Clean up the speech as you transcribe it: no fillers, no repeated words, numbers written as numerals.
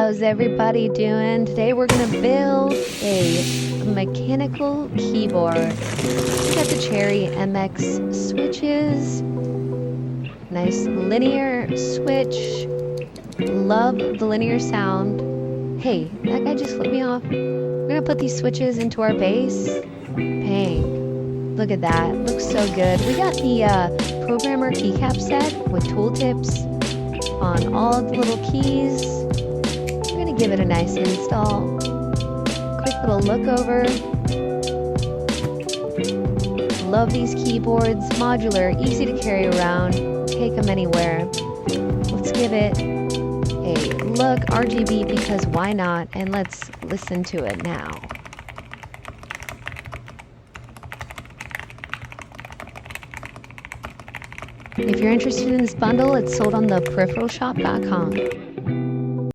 How's everybody doing? Today we're gonna build a mechanical keyboard. We got the Cherry MX switches. Nice linear switch. Love the linear sound. Hey, that guy just flipped me off. We're gonna put these switches into our base. Bang. Look at that. Looks so good. We got the programmer keycap set with tooltips on all the little keys. We're gonna give it a nice install. Quick little look over. Love these keyboards. Modular, easy to carry around. Take them anywhere. Let's give it a look. RGB because why not? And let's listen to it now. If you're interested in this bundle, it's sold on the peripheralshop.com.